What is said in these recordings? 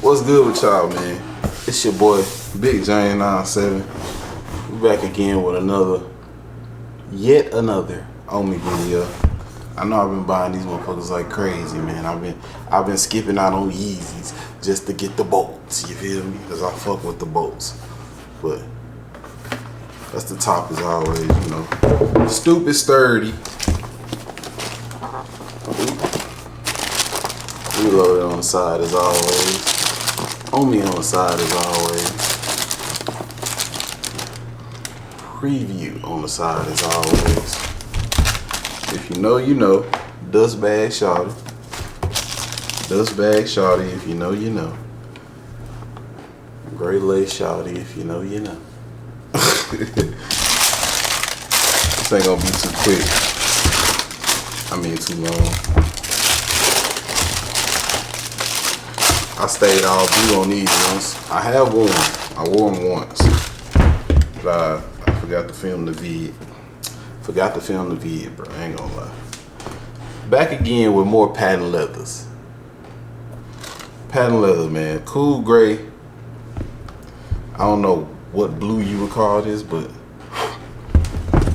What's good with y'all, man? It's your boy Big Jane 97. We back again with yet another Omi video. I know I've been buying these motherfuckers like crazy, man. I've been skipping out on Yeezys just to get the bolts. You feel me? Cause I fuck with the bolts. But that's the top as always, you know. Stupid sturdy. Reloaded on the side as always. Omi on the side as always. Preview on the side as always. If you know, you know. Dust bag shawty. Dust bag shawty. If you know, you know. Gray lace shawty. If you know, you know. This ain't gonna be too quick. I mean too long. I stayed all blue on these ones. I have worn them. I wore them once. But I forgot to film the vid. Forgot to film the vid, bro. I ain't gonna lie. Back again with more patent leathers. Patent leather, man. Cool gray. I don't know what blue you would call this, but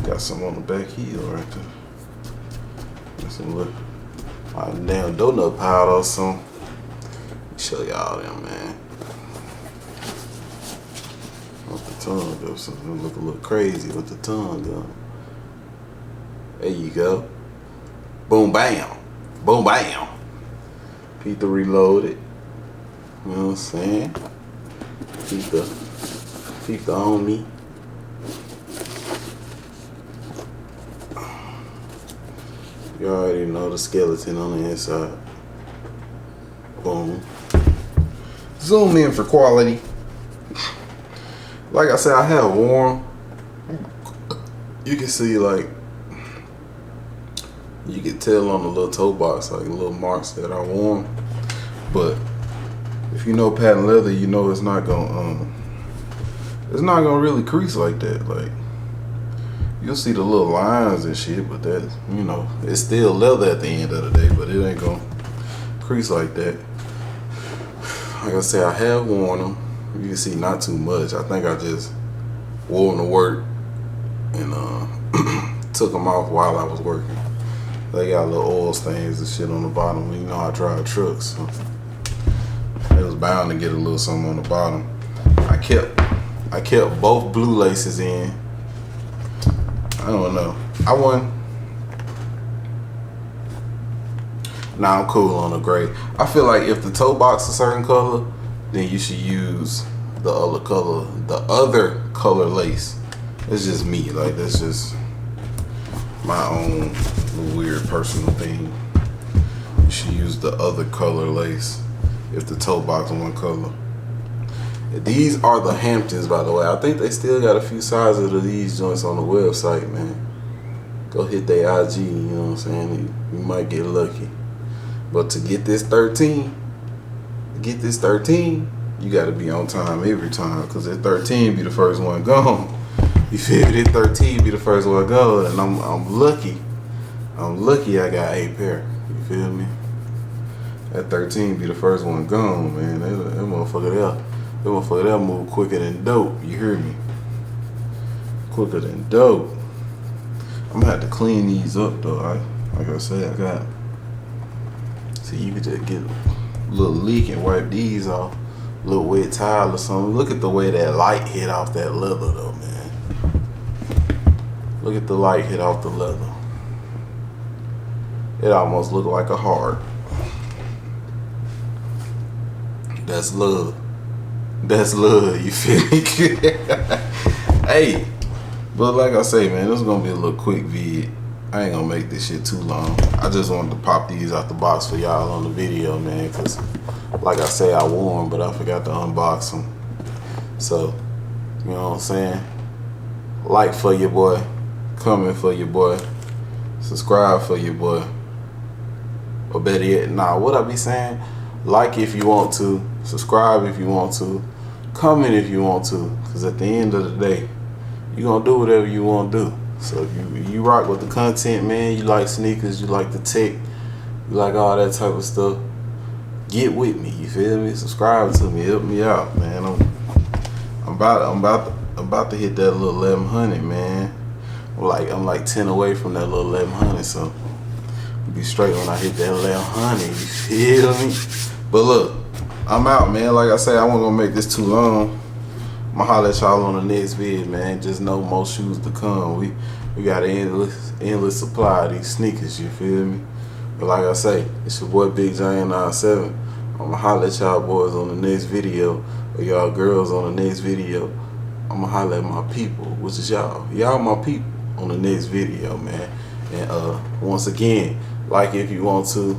got some on the back heel right there. Got some little damn donut powder or something. Show y'all them, man. With the tongue go, something look a little crazy with the tongue going. There you go. Boom bam. Boom bam. Peep the reloaded. You know what I'm saying? Peep the on me. You already know the skeleton on the inside. Boom. Zoom in for quality. Like I said, I have worn. You can see, like, you can tell on the little toe box, like little marks that I worn. But if you know patent leather, you know it's not gonna really crease like that. Like, you'll see the little lines and shit, but that, you know, it's still leather at the end of the day, but it ain't gonna crease like that. Like I said, I have worn them. You can see not too much. I think I just wore them to work and took them off while I was working. They got little oil stains and shit on the bottom. You know I drive trucks, so it was bound to get a little something on the bottom. I kept both blue laces in. I don't know. I won. Nah, I'm cool on the gray. I feel like if the toe box a certain color, then you should use the other color lace. It's just me. Like, that's just my own weird personal thing. You should use the other color lace if the toe box is one color. These are the Hamptons, by the way. I think they still got a few sizes of these joints on the website, man. Go hit their IG, you know what I'm saying? You might get lucky. But to get this 13, you gotta be on time every time, because that 13 be the first one gone. You feel me? That 13 be the first one gone, and I'm lucky. I'm lucky I got 8 pair. You feel me? That 13 be the first one gone, man. That motherfucker there move quicker than dope. You hear me? Quicker than dope. I'm gonna have to clean these up though. Like I said, I got. See, you could just get a little leak and wipe these off. A little wet towel or something. Look at the way that light hit off that leather though, man. Look at the light hit off the leather. It almost looked like a heart. That's love. That's love, you feel me? Hey, but like I say, man, this is gonna be a little quick vid. I ain't gonna make this shit too long. I just wanted to pop these out the box for y'all on the video, man, because like I say, I wore them, but I forgot to unbox them. So, you know what I'm saying? Like for your boy, comment for your boy, subscribe for your boy. Or better yet, what I be saying? Like if you want to, subscribe if you want to, comment if you want to, because at the end of the day, you're gonna do whatever you want to do. So if you rock with the content, man, you like sneakers, you like the tech, you like all that type of stuff, get with me. You feel me? Subscribe to me. Help me out, man. I'm about to hit that little 1100, man. I'm like 10 away from that little 1100, so I'll be straight when I hit that 1100. You feel me? But look, I'm out, man. Like I say, I wasn't gonna make this too long. I'ma holler at y'all on the next vid, man. Just know more shoes to come. We got an endless supply of these sneakers. You feel me? But like I say, it's your boy Big Giant 97. I'ma holler at y'all boys on the next video, or y'all girls on the next video. I'ma holler at my people, which is y'all. Y'all my people on the next video, man. And once again, like if you want to,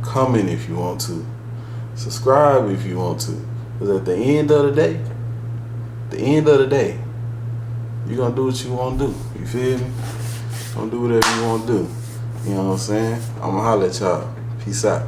comment if you want to, subscribe if you want to. Because at the end of the day, you're gonna do what you want to do. You feel me? Gonna do whatever you want to do. You know what I'm saying? I'ma holler at y'all. Peace out.